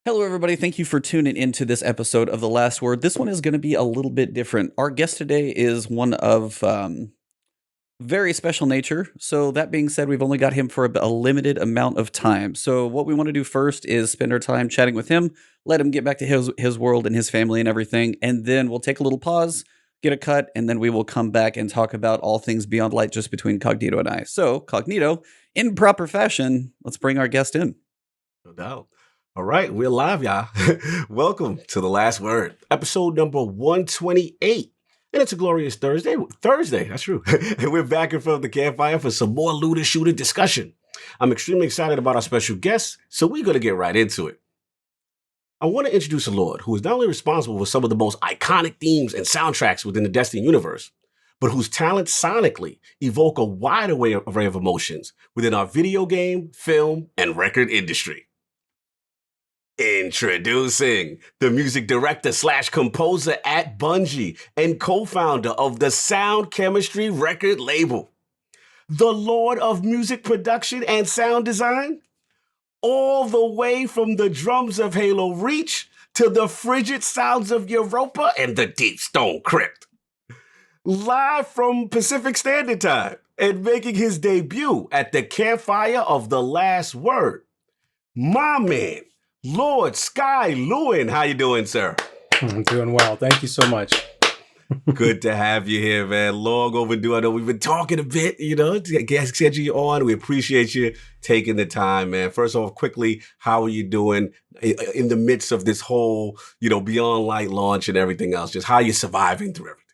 Hello, everybody. Thank you for tuning into this episode of The Last Word. This one is going to be a little bit different. Our guest today is one of very special nature. So that being said, we've only got him for a limited amount of time. So what we want to do first is spend our time chatting with him, let him get back to his world and his family and everything. And then we'll take a little pause, get a cut, and then we will come back and talk about all things Beyond Light just between Cognito and I. So, Cognito, in proper fashion, let's bring our guest in. No doubt. All right, we're live, y'all. Welcome to The Last Word, episode number 128. And it's a glorious Thursday. Thursday, that's true. And we're back in front of the campfire for some more looter shooter discussion. I'm extremely excited about our special guest, so we're going to get right into it. I want to introduce a Lord who is not only responsible for some of the most iconic themes and soundtracks within the Destiny universe, but whose talents sonically evoke a wide array of emotions within our video game, film, and record industry. Introducing the music director / composer at Bungie and co-founder of the Sound Chemistry record label, the Lord of music production and sound design, all the way from the drums of Halo Reach to the frigid sounds of Europa and the Deep Stone Crypt. Live from Pacific Standard Time and making his debut at the campfire of The Last Word, my man, Lord Skye Lewin. How you doing, sir? I'm doing well. Thank you so much. Good to have you here, man. Long overdue. I know we've been talking a bit, to schedule you on. We appreciate you taking the time, man. First off, quickly, how are you doing in the midst of this whole, Beyond Light launch and everything else? Just how you surviving through everything?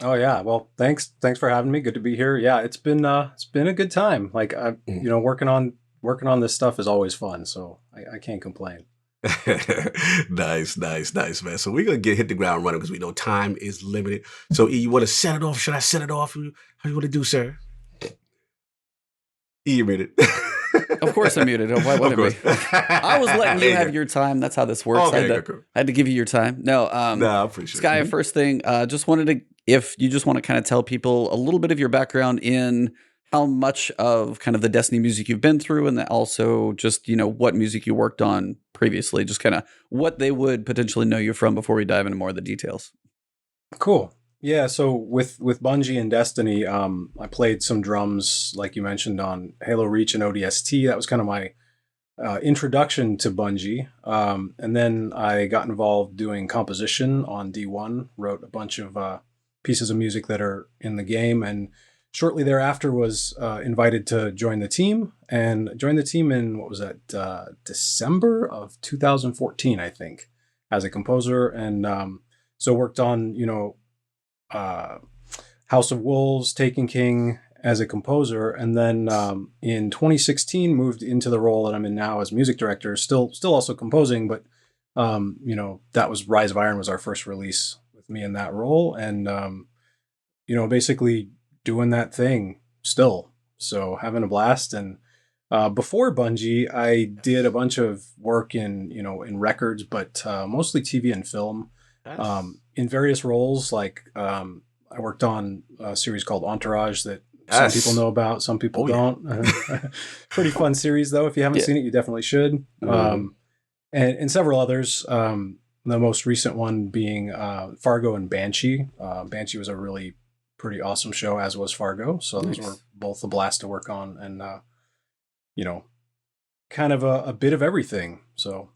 Oh yeah. Well, thanks for having me. Good to be here. Yeah, it's been a good time. Like working on this stuff is always fun, so I can't complain. Nice, man. So we're gonna hit the ground running because we know time is limited. So E, you want to set it off? Should I set it off? How you want to do, sir? E, you're muted. Of course I'm muted. Why wouldn't we? I was letting you have your time. That's how this works. Okay, I had to give you your time. No, I appreciate Skye, it. first thing, just wanted to, if you just want to kind of tell people a little bit of your background in how much of kind of the Destiny music you've been through, and then also just, what music you worked on previously, just kind of what they would potentially know you from before we dive into more of the details. Cool. Yeah, so with Bungie and Destiny, I played some drums, like you mentioned, on Halo Reach and ODST. That was kind of my introduction to Bungie. And then I got involved doing composition on D1, wrote a bunch of pieces of music that are in the game, and shortly thereafter was invited to join the team, and joined the team in, what was that, December of 2014, I think, as a composer. And so worked on, House of Wolves, Taken King as a composer. And then in 2016 moved into the role that I'm in now as music director, still also composing, but that was Rise of Iron was our first release with me in that role. And, basically doing that thing still. So having a blast. And before Bungie, I did a bunch of work in records, but mostly TV and film, in various roles. Like I worked on a series called Entourage that some people know about, some people don't. Pretty fun series though. If you haven't seen it, you definitely should. And several others. The most recent one being Fargo and Banshee. Banshee was a really pretty awesome show, as was Fargo. So those were both a blast to work on, and kind of a bit of everything. So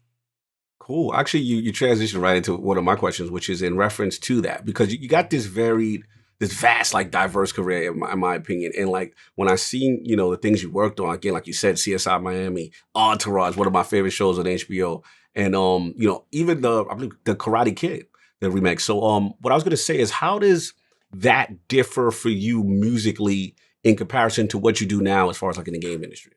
cool. Actually, you transitioned right into one of my questions, which is in reference to that, because you got this vast, like, diverse career, in my opinion. And like when I seen, the things you worked on, again, like you said, CSI Miami, Entourage, one of my favorite shows on HBO, and even I believe the Karate Kid, the remake. So what I was gonna say is, how does that differ for you musically in comparison to what you do now as far as like in the game industry?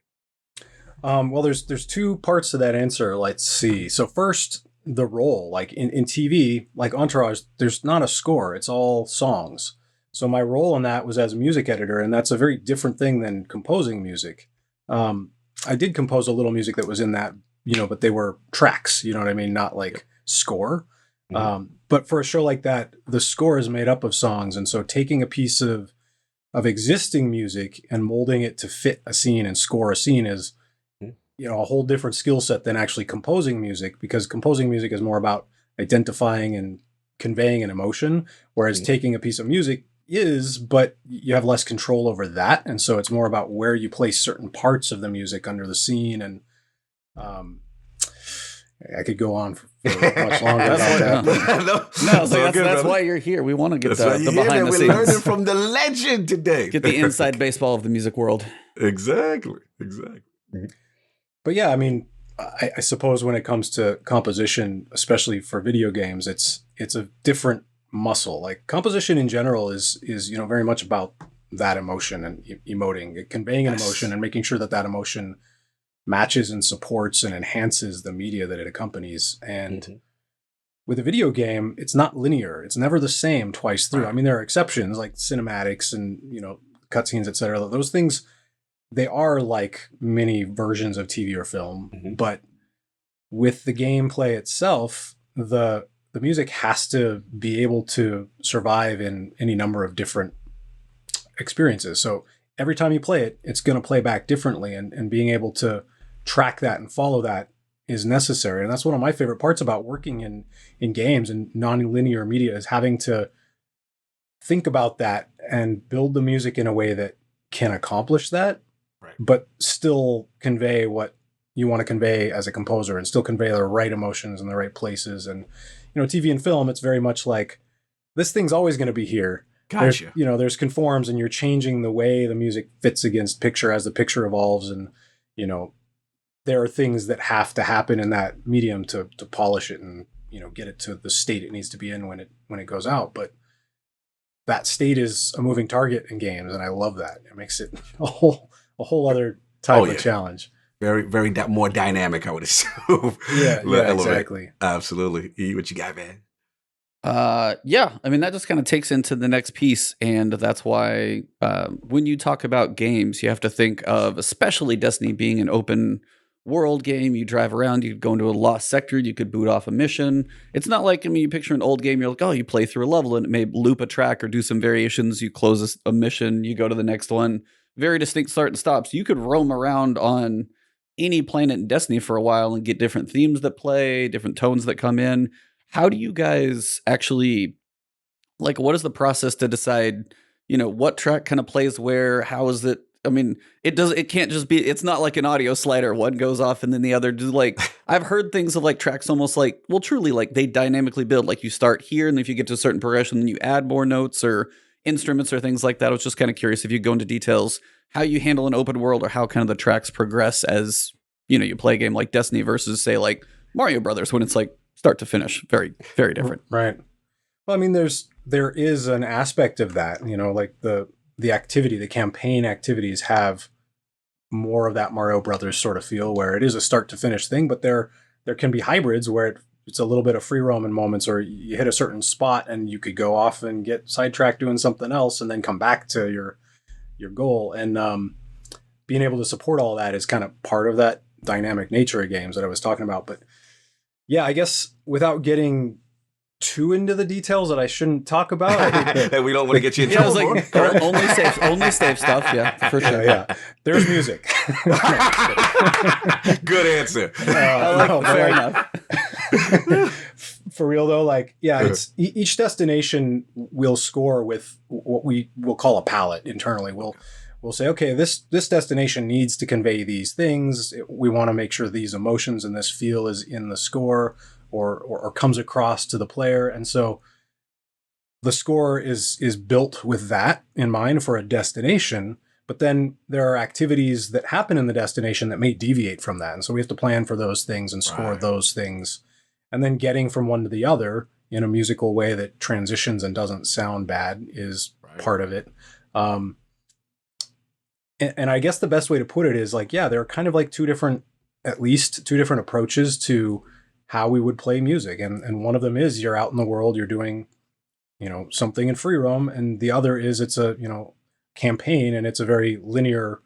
Well, there's two parts to that answer. Let's see. So first, the role, like in TV, like Entourage, there's not a score. It's all songs. So my role in that was as a music editor, and that's a very different thing than composing music. I did compose a little music that was in that, but they were tracks, you know what I mean? Not like score. Mm-hmm. But for a show like that, the score is made up of songs. And so taking a piece of existing music and molding it to fit a scene and score a scene is a whole different skill set than actually composing music, because composing music is more about identifying and conveying an emotion, whereas taking a piece of music but you have less control over that. And so it's more about where you place certain parts of the music under the scene. And I could go on for much longer about that. So that's why you're here. We want to get the behind the scenes. We're learning from the legend today. Get the inside baseball of the music world. Exactly. But yeah, I mean, I suppose when it comes to composition, especially for video games, it's a different muscle. Like composition in general is very much about that emotion and emoting, conveying an emotion and making sure that emotion matches and supports and enhances the media that it accompanies. And with a video game, it's not linear. It's never the same twice through. I mean, there are exceptions like cinematics and, cutscenes, etc. Those things, they are like mini versions of TV or film. But with the gameplay itself, the music has to be able to survive in any number of different experiences. So every time you play it, it's going to play back differently, and being able to track that and follow that is necessary. And that's one of my favorite parts about working in games and non-linear media, is having to think about that and build the music in a way that can accomplish that, but still convey what you want to convey as a composer, and still convey the right emotions in the right places. And TV and film, it's very much like, this thing's always going to be here. Gotcha. There's conforms, and you're changing the way the music fits against picture as the picture evolves. And, there are things that have to happen in that medium to polish it and, get it to the state it needs to be in when it goes out. But that state is a moving target in games, and I love that. It makes it a whole other type of challenge. Very, very more dynamic, I would assume. Yeah, exactly. Absolutely. E, what you got, man? Yeah, I mean, that just kind of takes into the next piece, and that's why when you talk about games, you have to think of, especially Destiny being an open world game. You drive around, you could go into a lost sector, you could boot off a mission. It's not like, you picture an old game, you're like, oh, you play through a level and it may loop a track or do some variations, you close a mission, you go to the next one. Very distinct start and stops. You could roam around on any planet in Destiny for a while and get different themes that play, different tones that come in. How do you guys actually, what is the process to decide, what track kind of plays where? How is it? I mean, it can't just be, it's not like an audio slider. One goes off and then the other I've heard things of tracks almost truly they dynamically build. Like you start here, and if you get to a certain progression, then you add more notes or instruments or things like that. I was just kind of curious if you go into details how you handle an open world, or how kind of the tracks progress as, you play a game like Destiny versus say Mario Brothers, when it's start to finish. Very, very different. Right. Well, I mean, there is an aspect of that, the activity, the campaign activities have more of that Mario Brothers sort of feel, where it is a start to finish thing, but there can be hybrids where it's a little bit of free roam in moments, or you hit a certain spot and you could go off and get sidetracked doing something else and then come back to your goal. And being able to support all that is kind of part of that dynamic nature of games that I was talking about. But yeah, I guess without getting too into the details that I shouldn't talk about, I think that we don't want to get you in trouble. Only safe stuff. Yeah, for sure. Yeah. There's music. Good answer. Fair enough. For real though, it's each destination will score with what we will call a palette internally. We'll say, okay, this destination needs to convey these things. We want to make sure these emotions and this feel is in the score, or comes across to the player. And so the score is built with that in mind for a destination, but then there are activities that happen in the destination that may deviate from that. And so we have to plan for those things and score those things. And then getting from one to the other in a musical way that transitions and doesn't sound bad is part of it. And I guess the best way to put it is there are kind of at least two different approaches to how we would play music. And one of them is you're out in the world, you're doing, something in free roam. And the other is it's a, campaign, and it's a very linear,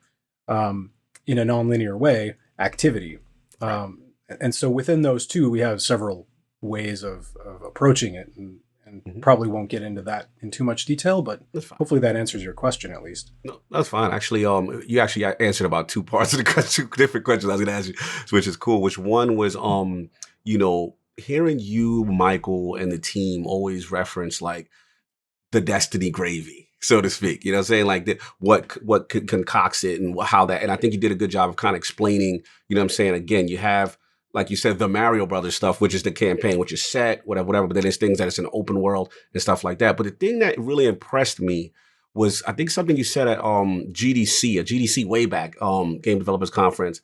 in a non-linear way, activity. And so within those two, we have several ways of approaching it. And probably won't get into that in too much detail, but hopefully that answers your question at least. No, that's fine. Actually, you actually answered about two parts of the question, two different questions I was going to ask you, which is cool. Which one was, you know, hearing you, Michael, and the team always reference like the Destiny gravy, so to speak. You know what I'm saying? Like what concocts it and how that, and I think you did a good job of kind of explaining, you know what I'm saying? Again, you have, like you said, the Mario Brothers stuff, which is the campaign, which is set, whatever, but then there's things that it's an open world and stuff like that. But the thing that really impressed me was, I think, something you said at GDC way back, Game Developers Conference,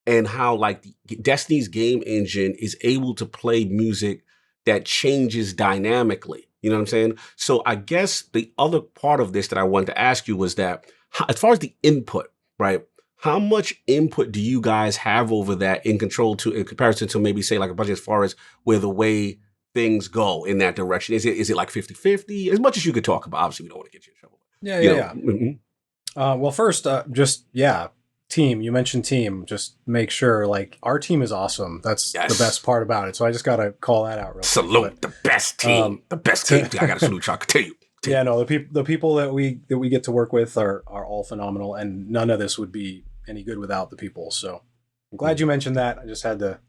and how like Destiny's game engine is able to play music that changes dynamically. You know what I'm saying? So I guess the other part of this that I wanted to ask you was that, as far as the input, right? How much input do you guys have over that in comparison to maybe say like a budget, as far as where the way things go in that direction? Is it like 50-50? As much as you could talk about. Obviously, we don't want to get you in trouble. Yeah. Mm-hmm. Well, first, team. You mentioned team. Just make sure, like, our team is awesome. That's the best part about it. So I just got to call that out real quick. Salute the best team. The best team. I got to salute y'all. Continue. Yeah, no, the people that we get to work with are all phenomenal, and none of this would be any good without the people. So I'm glad you mentioned that. I just had to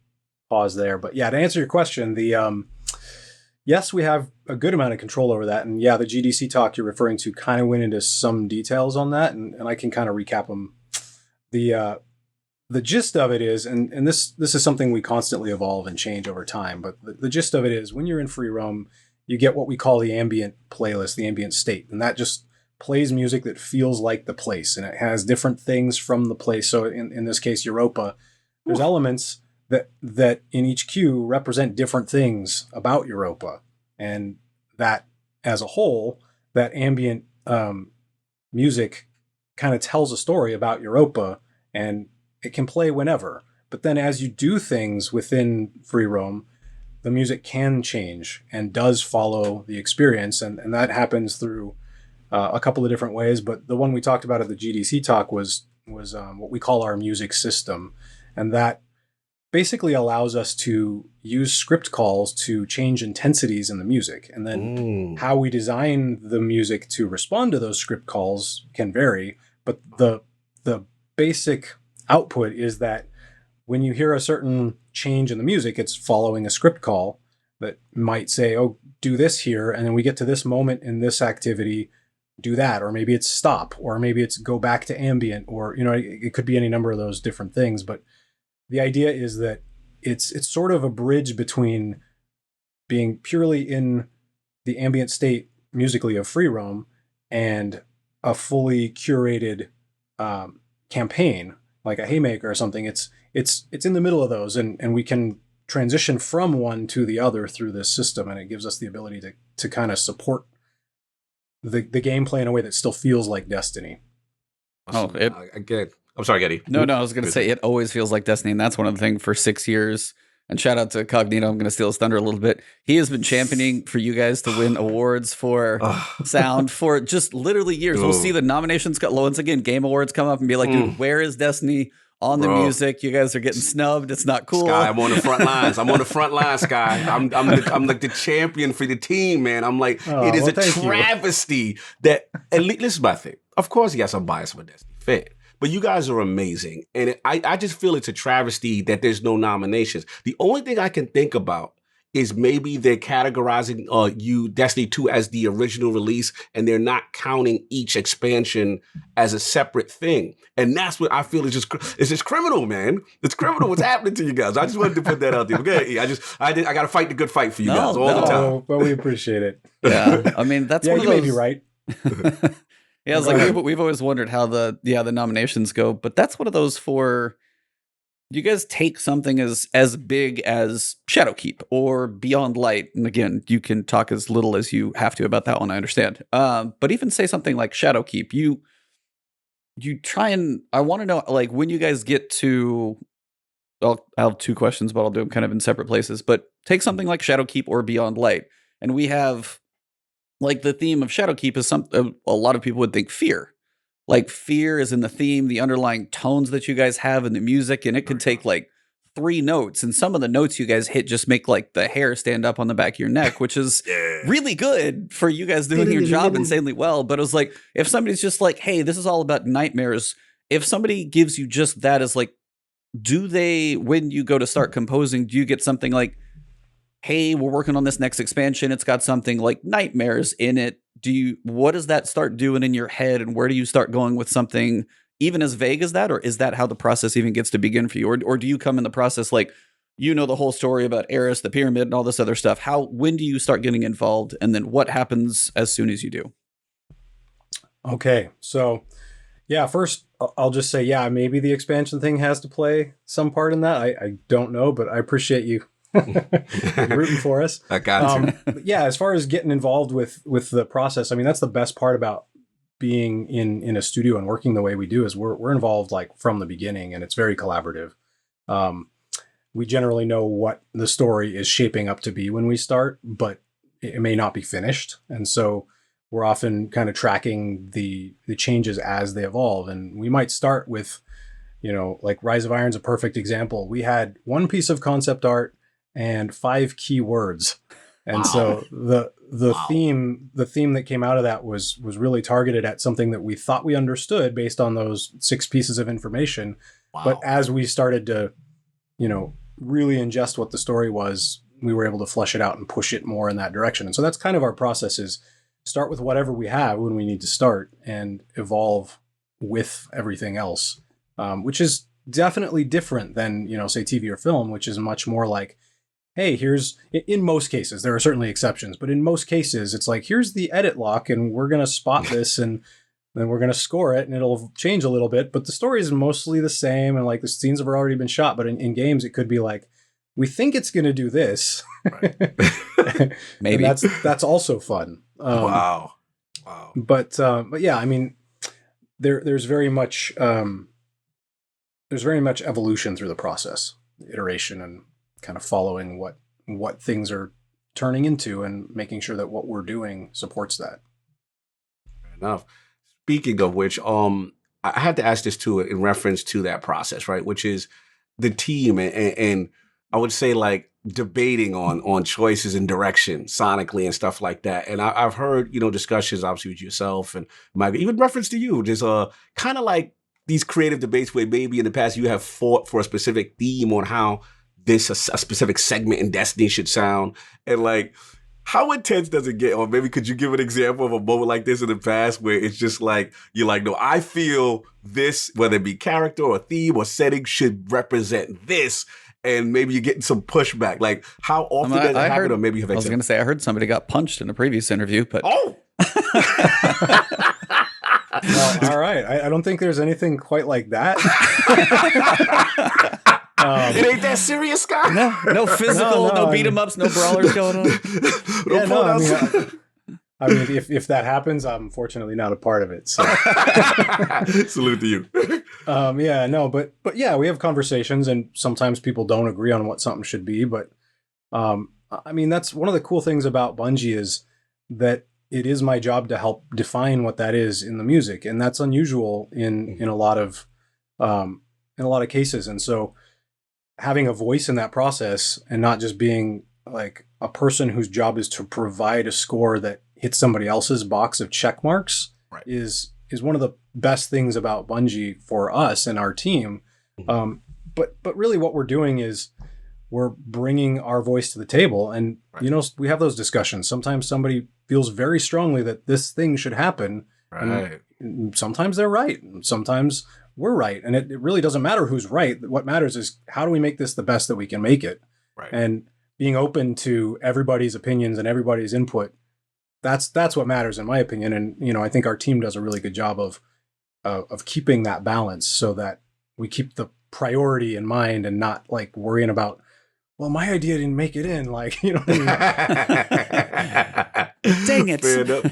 pause there. But yeah, to answer your question, yes, we have a good amount of control over that. And yeah, the GDC talk you're referring to kind of went into some details on that, and I can kind of recap them. The gist of it is, and this is something we constantly evolve and change over time, but the gist of it is, when you're in free roam, you get what we call the ambient playlist, the ambient state, and that just plays music that feels like the place, and it has different things from the place. So in this case, Europa, there's elements that in each queue represent different things about Europa, and that as a whole, that ambient music kind of tells a story about Europa, and it can play whenever. But then as you do things within free roam, the music can change and does follow the experience, and that happens through a couple of different ways. But the one we talked about at the GDC talk was what we call our music system, and that basically allows us to use script calls to change intensities in the music. And then how we design the music to respond to those script calls can vary, but the basic output is that when you hear a certain change in the music, it's following a script call that might say, oh, do this here, and then we get to this moment in this activity, do that, or maybe it's stop, or maybe it's go back to ambient, or, you know, it could be any number of those different things. But the idea is that it's sort of a bridge between being purely in the ambient state musically of free roam and a fully curated campaign like a Haymaker or something. It's in the middle of those, and we can transition from one to the other through this system, and it gives us the ability to kind of support the gameplay in a way that still feels like Destiny. Again, I'm sorry, Getty. No, I was going to say it always feels like Destiny, and that's one of the things for 6 years. And shout out to Cognito. I'm going to steal his thunder a little bit. He has been championing for you guys to win awards for sound for just literally years. We'll see the nominations go. Once again, Game Awards come up and be like, dude, where is Destiny on the music? You guys are getting snubbed. It's not cool. Skye, I'm on the front lines. Skye. I'm like the champion for the team, man. I'm like, it is a travesty that, and this is my thing. Of course, yes, I'm biased. I'm a Destiny fan. But you guys are amazing. And I just feel it's a travesty that there's no nominations. The only thing I can think about is maybe they're categorizing Destiny2 as the original release, and they're not counting each expansion as a separate thing. And that's what I feel is just criminal, man. It's criminal what's happening to you guys. I just wanted to put that out there. Okay, I got to fight the good fight for you guys all the time. But we appreciate it. Yeah, I mean, that's one of those. You may be right. Yeah, it's like we've always wondered how the nominations go, but that's one of those for you guys take something as big as Shadowkeep or Beyond Light, and again, you can talk as little as you have to about that one. I understand, but even say something like Shadowkeep, you try and I want to know, like, when you guys get to. I'll have two questions, but I'll do them kind of in separate places. But take something like Shadowkeep or Beyond Light, and we have. Like the theme of Shadowkeep is a lot of people would think fear. Like fear is in the theme, the underlying tones that you guys have in the music, and it could take like 3 notes, and some of the notes you guys hit just make like the hair stand up on the back of your neck, which is really good for you guys doing your job insanely well. But it was like, if somebody's just like, hey, this is all about nightmares, if somebody gives you just that as like, do they, when you go to start composing, do you get something like, hey, we're working on this next expansion, it's got something like nightmares in it? What does that start doing in your head, and where do you start going with something even as vague as that? Or is that how the process even gets to begin for you? Or do you come in the process like, you know, the whole story about Eris, the pyramid, and all this other stuff? When do you start getting involved, and then what happens as soon as you do? Okay, so yeah, first I'll just say, yeah, maybe the expansion thing has to play some part in that. I don't know, but I appreciate you rooting for us. I got you. Yeah, as far as getting involved with the process, I mean, that's the best part about being in a studio and working the way we do, is we're involved like from the beginning, and it's very collaborative. We generally know what the story is shaping up to be when we start, but it may not be finished, and so we're often kind of tracking the changes as they evolve. And we might start with, you know, like Rise of Iron's a perfect example. We had 1 piece of concept art and 5 key words. And so the theme that came out of that was really targeted at something that we thought we understood based on those 6 pieces of information. But as we started to, you know, really ingest what the story was, we were able to flesh it out and push it more in that direction. And so that's kind of our process, is start with whatever we have when we need to start, and evolve with everything else, which is definitely different than, you know, say TV or film, which is much more like, hey, in most cases, there are certainly exceptions, but in most cases, it's like, here's the edit lock, and we're going to spot this, and then we're going to score it, and it'll change a little bit, but the story is mostly the same, and like the scenes have already been shot. But in games, it could be like, we think it's going to do this. Right. Maybe. And that's also fun. Wow. But yeah, I mean, there's very much evolution through the process, iteration, and kind of following what things are turning into, and making sure that what we're doing supports that. Fair enough. Speaking of which, I had to ask this too in reference to that process, right? Which is the team, and I would say like debating on choices and direction sonically and stuff like that. And I've heard, you know, discussions obviously with yourself and Mike, even reference to you, just kind of like these creative debates where maybe in the past you have fought for a specific theme on how a specific segment in Destiny should sound. And like, how intense does it get? Or maybe could you give an example of a moment like this in the past where it's just like, you're like, no, I feel this, whether it be character or theme or setting, should represent this. And maybe you're getting some pushback. Like, how often does it happen? Or maybe you have I was going to say, I heard somebody got punched in a previous interview, but... Oh! Well, all right. I don't think there's anything quite like that. It ain't that serious, Skye? No physical, no beat 'em ups, no brawlers going on. I mean, if that happens, I'm fortunately not a part of it. So. Salute to you. Yeah, no, but yeah, we have conversations, and sometimes people don't agree on what something should be. But I mean, that's one of the cool things about Bungie, is that it is my job to help define what that is in the music, and that's unusual in a lot of cases. And so, having a voice in that process, and not just being like a person whose job is to provide a score that hits somebody else's box of check marks, right, is one of the best things about Bungie for us and our team. But really what we're doing is we're bringing our voice to the table, and you know, we have those discussions. Sometimes somebody feels very strongly that this thing should happen, right, and sometimes they're right, and sometimes we're right, and it really doesn't matter who's right. What matters is, how do we make this the best that we can make it, right? And being open to everybody's opinions and everybody's input, that's what matters, in my opinion. And you know, I think our team does a really good job of keeping that balance, so that we keep the priority in mind, and not like worrying about, well, my idea didn't make it in, like, you know what I mean? Dang it. Fair enough.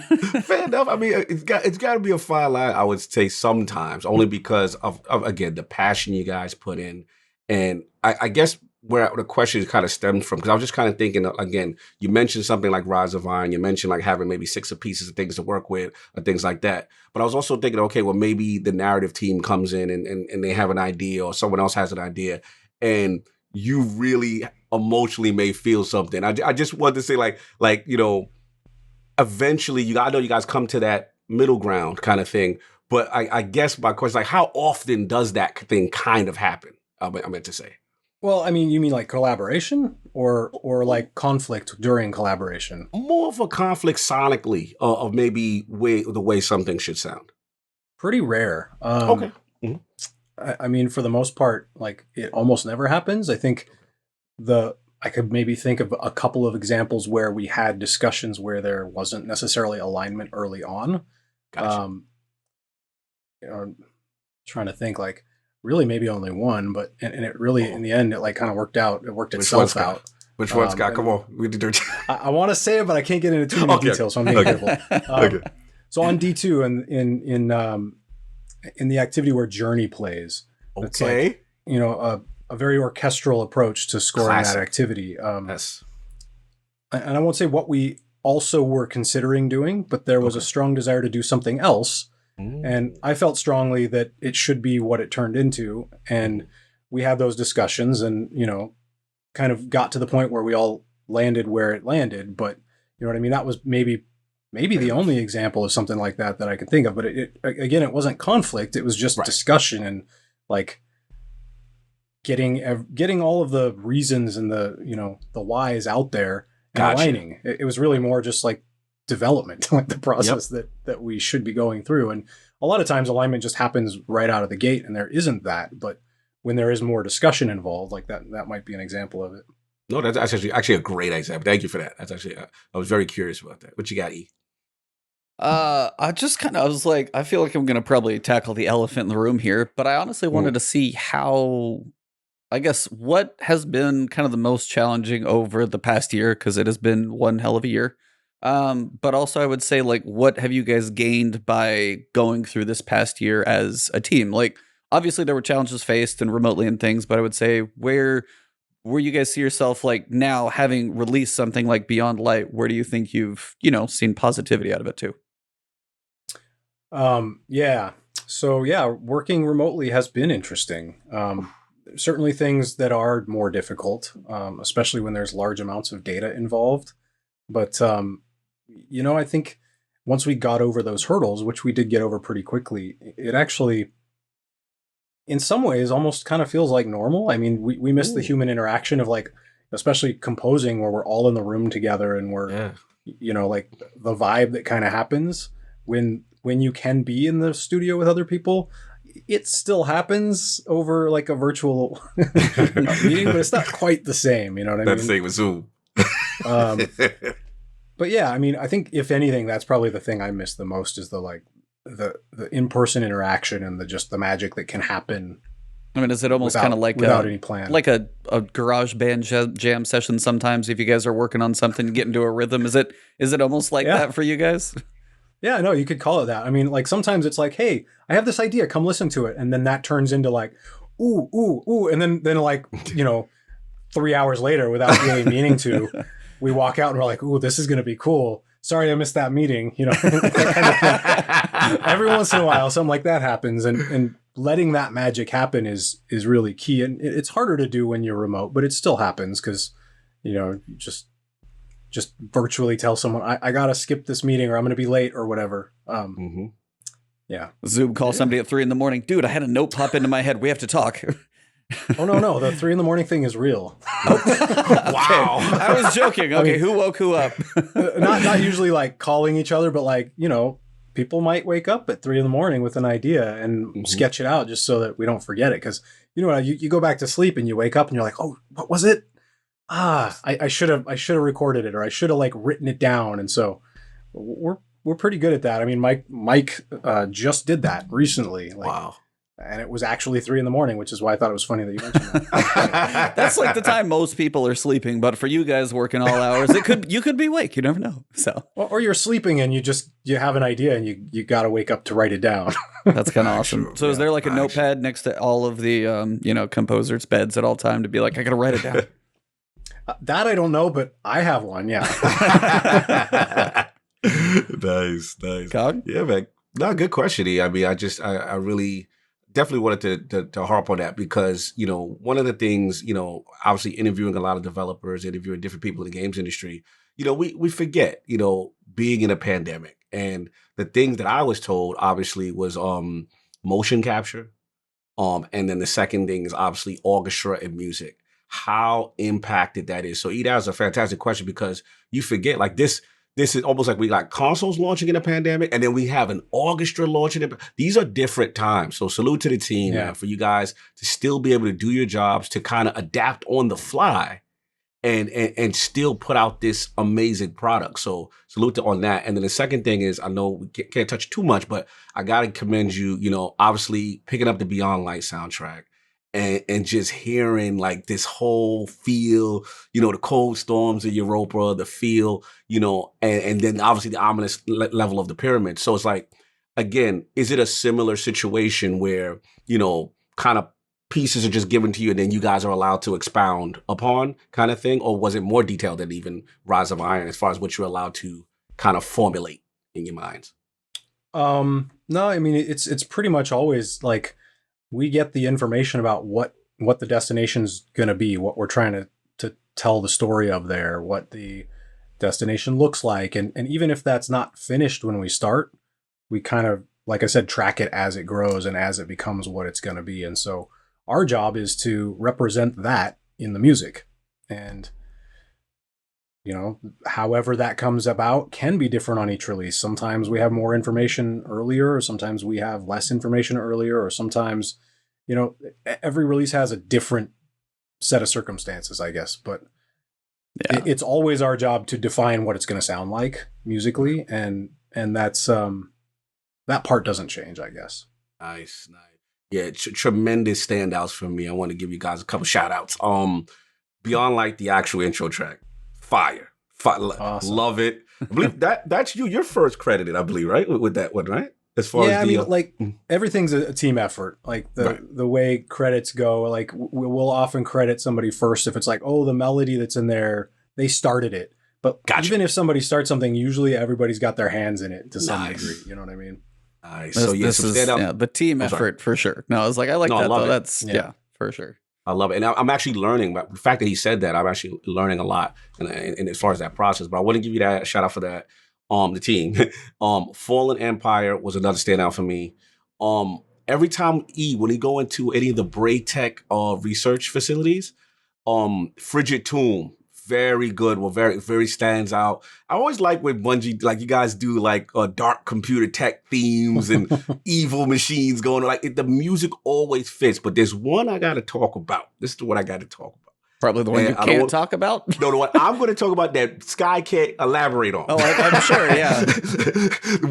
Fair enough. I mean, it's got to be a fine line, I would say, sometimes, only because of again, the passion you guys put in. And I guess where the question kind of stemmed from, because I was just kind of thinking, again, you mentioned something like Rise of Iron, you mentioned like having maybe 6 pieces of things to work with or things like that. But I was also thinking, okay, well, maybe the narrative team comes in and they have an idea, or someone else has an idea, and you really emotionally may feel something. I just wanted to say like, you know, eventually I know you guys come to that middle ground kind of thing, but I guess my question is like, how often does that thing kind of happen? I meant to say. Well, I mean, you mean like collaboration or like conflict during collaboration? More of a conflict sonically of maybe the way something should sound. Pretty rare. Okay. Mm-hmm. I mean, for the most part, like it almost never happens. I think I could maybe think of a couple of examples where we had discussions where there wasn't necessarily alignment early on. Gotcha. You know, I'm trying to think like really maybe only one, but and it really in the end it like kind of worked out. It worked itself out. Which one, Scott? Come on, we did. I want to say it, but I can't get into too many details, so I'm being careful. So on D2 and in the activity where Journey plays, it's like, you know, a very orchestral approach to scoring that activity. Yes. And I won't say what we also were considering doing, but there was a strong desire to do something else. And I felt strongly that it should be what it turned into. And we had those discussions and, you know, kind of got to the point where we all landed where it landed. But you know what I mean? That was maybe the only example of something like that I could think of. But again, it wasn't conflict. It was just discussion and like getting all of the reasons and the, you know, the whys out there and aligning. It was really more just like development, like the process that we should be going through. And a lot of times alignment just happens right out of the gate and there isn't that. But when there is more discussion involved, like that might be an example of it. No, that's actually a great example. Thank you for that. That's actually, I was very curious about that. What you got, E? I was like, I feel like I'm going to probably tackle the elephant in the room here, but I honestly wanted to see what has been kind of the most challenging over the past year, because it has been one hell of a year. But also I would say, like, what have you guys gained by going through this past year as a team? Like, obviously there were challenges faced and remotely and things, but I would say where you guys see yourself like now having released something like Beyond Light, where do you think you've, you know, seen positivity out of it too? Working remotely has been interesting. Certainly things that are more difficult, especially when there's large amounts of data involved. But, you know, I think once we got over those hurdles, which we did get over pretty quickly, it actually, in some ways, almost kind of feels like normal. I mean, we miss the human interaction of like, especially composing where we're all in the room together and we're, you know, like the vibe that kind of happens when you can be in the studio with other people. It still happens over like a virtual meeting, but it's not quite the same. You know what I mean? That's the same with Zoom. But yeah, I mean, I think if anything, that's probably the thing I miss the most is the in-person interaction and the magic that can happen. I mean, is it almost kind of like without any plan, like a garage band jam session? Sometimes if you guys are working on something, get into a rhythm. Is it almost like that for you guys? Yeah, no, you could call it that. I mean, like sometimes it's like, hey, I have this idea, come listen to it. And then that turns into like, ooh, ooh, ooh. And then like, you know, 3 hours later without really meaning to, we walk out and we're like, ooh, this is going to be cool. Sorry, I missed that meeting. You know, every once in a while, something like that happens. And letting that magic happen is really key. And it's harder to do when you're remote, but it still happens because, you know, just virtually tell someone, I got to skip this meeting or I'm going to be late or whatever. Yeah. Zoom call somebody at 3 a.m. Dude, I had a note pop into my head. We have to talk. Oh, no. The 3 a.m. thing is real. Wow. Okay. I was joking. Okay. I mean, who woke who up? not usually like calling each other, but like, you know, people might wake up at 3 a.m. with an idea and sketch it out just so that we don't forget it. Because, you know, you go back to sleep and you wake up and you're like, oh, what was it? I should have recorded it or I should have like written it down. And so we're pretty good at that. I mean, Mike just did that recently. Like, wow. And it was actually 3 a.m, which is why I thought it was funny that you mentioned that. That's like the time most people are sleeping, but for you guys working all hours, you could be awake. You never know. So, or you're sleeping and you have an idea and you got to wake up to write it down. That's kind of awesome. So, is there like a notepad next to all of the composers' beds at all time to be like, I got to write it down? That I don't know, but I have one. Yeah. Nice. Cog? Yeah, man. No, good question. I mean, I really definitely wanted to harp on that because, you know, one of the things, you know, obviously interviewing a lot of developers, interviewing different people in the games industry, you know, we forget, you know, being in a pandemic, and the things that I was told obviously was motion capture. And then the second thing is obviously orchestra and music, how impacted that is. So Ida is a fantastic question because you forget, like, this is almost like we got consoles launching in a pandemic, and then we have an orchestra launching. These are different times. So salute to the team, man, for you guys to still be able to do your jobs, to kind of adapt on the fly and still put out this amazing product. So salute to on that. And then the second thing is, I know we can't touch too much, but I got to commend you, you know, obviously picking up the Beyond Light soundtrack and just hearing like this whole feel, you know, the cold storms of Europa, the feel, you know, and then obviously the ominous level of the pyramid. So it's like, again, is it a similar situation where, you know, kind of pieces are just given to you and then you guys are allowed to expound upon kind of thing? Or was it more detailed than even Rise of Iron as far as what you're allowed to kind of formulate in your minds? No, I mean, it's pretty much always like we get the information about what the destination's going to be, what we're trying to tell the story of there, what the destination looks like. And even if that's not finished when we start, we kind of, like I said, track it as it grows and as it becomes what it's going to be. And so our job is to represent that in the music. And, you know, however that comes about can be different on each release. Sometimes we have more information earlier, or sometimes we have less information earlier, or sometimes, you know, every release has a different set of circumstances, I guess. But it's always our job to define what it's going to sound like musically. And that's, that part doesn't change, I guess. Nice. Yeah, tremendous standouts for me. I want to give you guys a couple shout outs. Beyond Light, the actual intro track, fire. Awesome. Love it. I believe that's you're first credited, I believe, right? With that one, right? As far as I mean, like everything's a team effort. Like the way credits go, like we'll often credit somebody first if it's like, oh, the melody that's in there, they started it. But even if somebody starts something, usually everybody's got their hands in it to some degree. You know what I mean? Nice. So this is the team effort for sure. No, I was like, I like that though. That's for sure. I love it. And I'm actually learning, but the fact that he said that, I'm actually learning a lot and as far as that process. But I want to give you that shout out for that. The team. Fallen Empire was another standout for me. Every time when he go into any of the Braytech research facilities, Frigid Tomb, very good. Well, very, very stands out. I always like when Bungie, like you guys do like dark computer tech themes and evil machines going on. Like the music always fits, but there's one I got to talk about. This is what I got to talk about. Probably the one you can't talk about? No, the one I'm going to talk about that Skye can't elaborate on. Oh, I'm sure, yeah.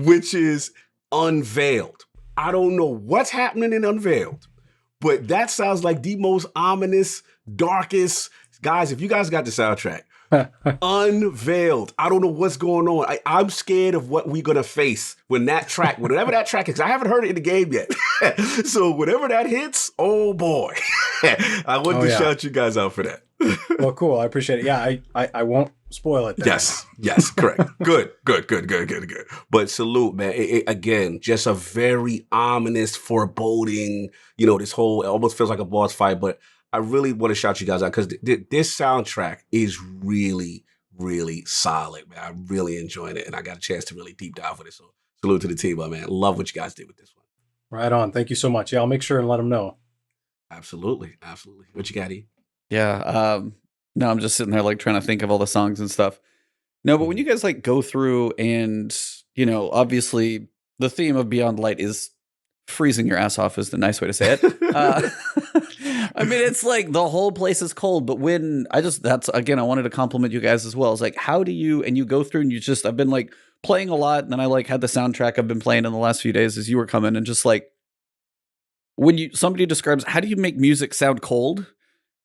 Which is Unveiled. I don't know what's happening in Unveiled, but that sounds like the most ominous, darkest. Guys, if you guys got the soundtrack, Unveiled. I don't know what's going on. I'm scared of what we're going to face when that track, whatever that track is. I haven't heard it in the game yet. So whenever that hits, oh boy. I want to shout you guys out for that. Well, cool. I appreciate it. Yeah, I won't spoil it then. Yes, correct. Good. But salute, man. Again, just a very ominous, foreboding, you know, this whole, it almost feels like a boss fight, but I really want to shout you guys out because this soundtrack is really, really solid, man. I'm really enjoying it, and I got a chance to really deep dive with it. So salute to the team, man. Love what you guys did with this one. Right on. Thank you so much. Yeah, I'll make sure and let them know. Absolutely. What you got, E? Yeah. No, I'm just sitting there like trying to think of all the songs and stuff. No, but when you guys like go through and, you know, obviously the theme of Beyond Light is freezing your ass off is the nice way to say it. I mean, it's like the whole place is cold, but I wanted to compliment you guys as well. It's like, how do you, and you go through and I've been like playing a lot, and then I like had the soundtrack I've been playing in the last few days as you were coming, and just like, when somebody describes, how do you make music sound cold?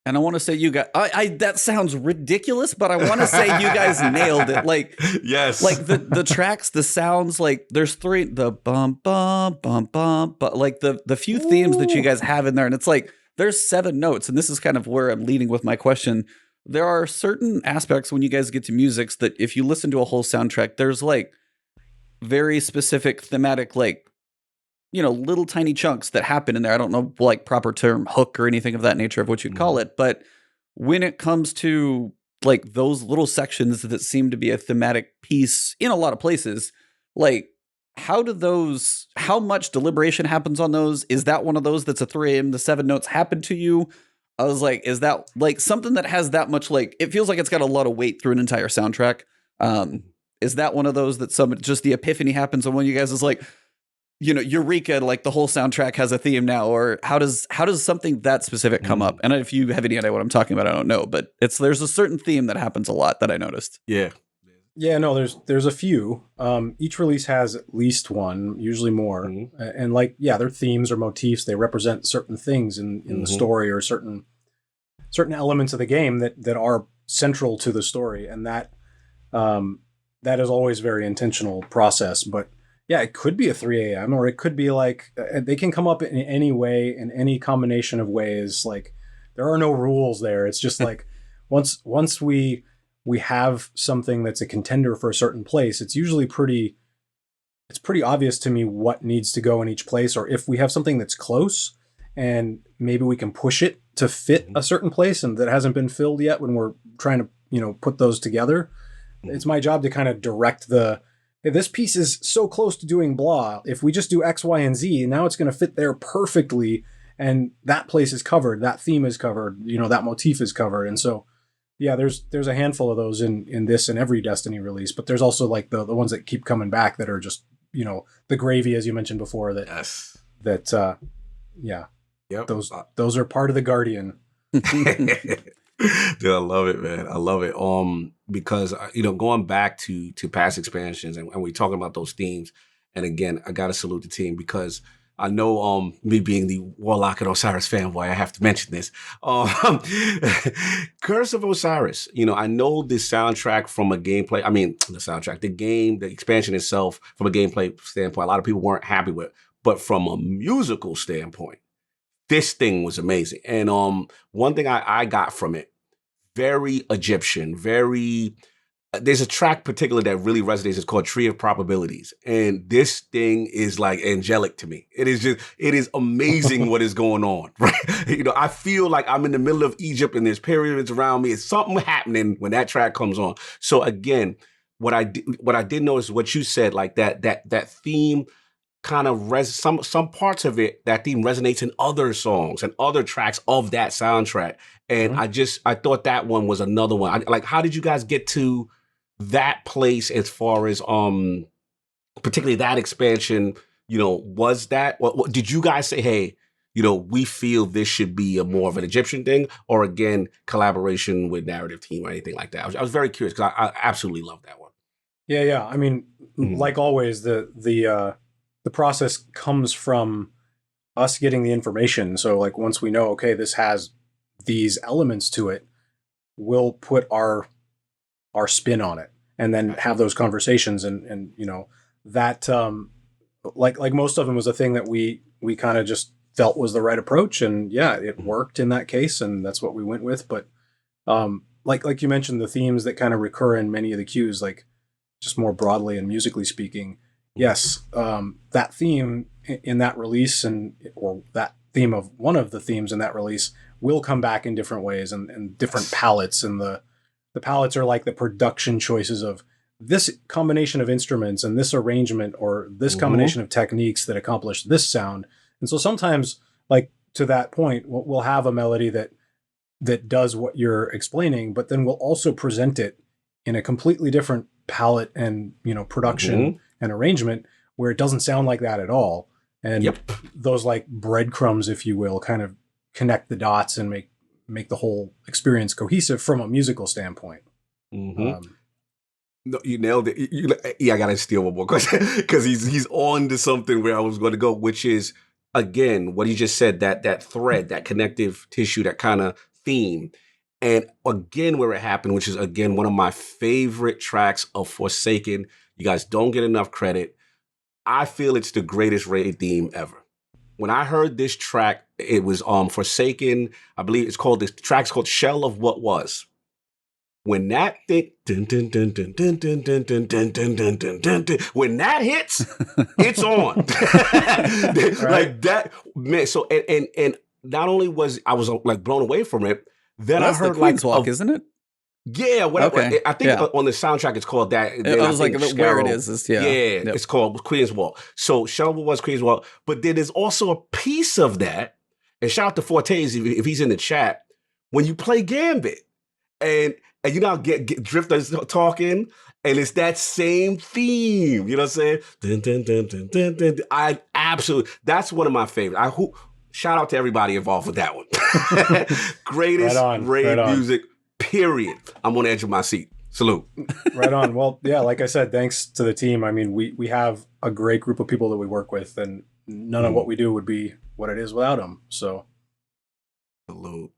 And I want to say you guys, that sounds ridiculous, but I want to say you guys nailed it. Like, yes, like the tracks, the sounds, like there's three, the bum, bum, bum, bum, but like the few themes that you guys have in there. And it's like, there's 7 notes. And this is kind of where I'm leading with my question. There are certain aspects when you guys get to musics that if you listen to a whole soundtrack, there's like very specific thematic, like little tiny chunks that happen in there. I don't know like proper term hook or anything of that nature of what you'd call it, but when it comes to like those little sections that seem to be a thematic piece in a lot of places, like how much deliberation happens on those? Is that one of those that's a 3 a.m. to 7 notes happen to you? I was like, is that like something that has that much, like, it feels like it's got a lot of weight through an entire soundtrack. Is that one of those that just the epiphany happens on one of you guys is like, Eureka, like the whole soundtrack has a theme now, or how does something that specific come up? And if you have any idea what I'm talking about, I don't know, but there's a certain theme that happens a lot that I noticed. Yeah. Yeah, no, there's a few. Each release has at least one, usually more. And like, yeah, their themes or motifs, they represent certain things in the story or certain elements of the game that are central to the story. And that is always a very intentional process. But yeah, it could be a 3 a.m. or it could be like, they can come up in any way, in any combination of ways. Like there are no rules there. It's just like once we have something that's a contender for a certain place, it's usually pretty obvious to me what needs to go in each place, or if we have something that's close and maybe we can push it to fit a certain place and that hasn't been filled yet when we're trying to, put those together. It's my job to kind of direct this piece is so close to doing blah. If we just do X, Y, and Z, now it's going to fit there perfectly. And that place is covered. That theme is covered. That motif is covered. And so, yeah, there's a handful of those in this and every Destiny release, but there's also like the ones that keep coming back that are just, the gravy, as you mentioned before, Yep. Those are part of the Guardian. Dude, I love it, man. I love it. Because going back to past expansions and we're talking about those themes, and again, I gotta salute the team because I know me being the Warlock and Osiris fanboy, I have to mention this. Curse of Osiris. I know the soundtrack from a gameplay. I mean, the game, the expansion itself, from a gameplay standpoint, a lot of people weren't happy with. But from a musical standpoint, this thing was amazing. And one thing I got from it, very Egyptian, there's a track particular that really resonates. It's called Tree of Probabilities. And this thing is like angelic to me. It is amazing what is going on, right? I feel like I'm in the middle of Egypt and there's pyramids around me. It's something happening when that track comes on. So again, what I did notice, what you said, like that theme kind of some parts of it, that theme resonates in other songs and other tracks of that soundtrack. And I thought that one was another one. How did you guys get to that place as far as particularly that expansion? Was that, what did you guys say, hey, we feel this should be a more of an Egyptian thing, or again, collaboration with narrative team or anything like that? I was very curious because I absolutely love that one. Yeah. I mean, like always, the process comes from us getting the information. So like once we know, okay, this has these elements to it, we'll put our spin on it and then have those conversations. And that, like most of them was a thing that we kind of just felt was the right approach. And yeah, it worked in that case. And that's what we went with. But like you mentioned, the themes that kind of recur in many of the cues, like just more broadly and musically speaking, yes, that theme in that release or that theme of one of the themes in that release will come back in different ways and different palettes. And the palettes are like the production choices of this combination of instruments and this arrangement or this combination of techniques that accomplish this sound. And so sometimes, like to that point, we'll have a melody that does what you're explaining, but then we'll also present it in a completely different palette and production and arrangement where it doesn't sound like that at all. And those like breadcrumbs, if you will, kind of connect the dots and make the whole experience cohesive from a musical standpoint. No, you nailed it. I gotta steal one more question because he's on to something where I was going to go, which is again what he just said, that thread, that connective tissue, that kind of theme. And again, where it happened, which is again one of my favorite tracks of Forsaken. You guys don't get enough credit. I feel it's the greatest raid theme ever. When I heard this track, it was Forsaken. I believe this track's called Shell of What Was. when that thing, when that hits, it's on. Like that, man. So and not only was I was like blown away from it, then Well, I that's heard the Queen's like Walk, isn't it? yeah, whatever. Okay, I think yeah. on the soundtrack it's called that. I Then was like, think where it Scarrow- is yeah. Yeah, Yep. it's called Queen's Walk. So Shelby was Queen's Walk, but then there's also a piece of that. And shout out to Fortes if he's in the chat. When you play Gambit, and you know get drifters talking, and it's that same theme. You know what I'm saying? Dun, dun, dun, dun, dun, dun. I absolutely. That's one of my favorites. Shout out to everybody involved with that one. Greatest rave music. Period. I'm on the edge of my seat. Salute. Right on. Well, yeah, like I said, thanks to the team. I mean, we have a great group of people that we work with, and none of what we do would be what it is without them. So, salute,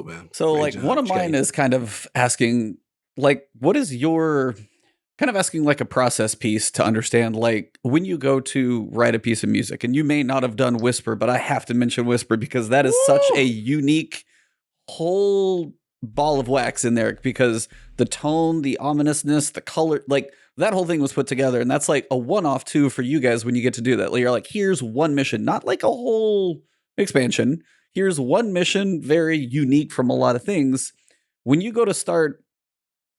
man. So, Great like, job, one of mine Jay. is kind of asking, like, what is your kind of asking like a process piece to understand, like, when you go to write a piece of music, and you may not have done Whisper, but I have to mention Whisper because that is such a unique whole ball of wax in there, because the tone, the ominousness, the color, like that whole thing was put together, and that's like a one-off too for you guys when you get to do that. Like, you're like, here's one mission, not like a whole expansion. Here's one mission, very unique from a lot of things. When you go to start,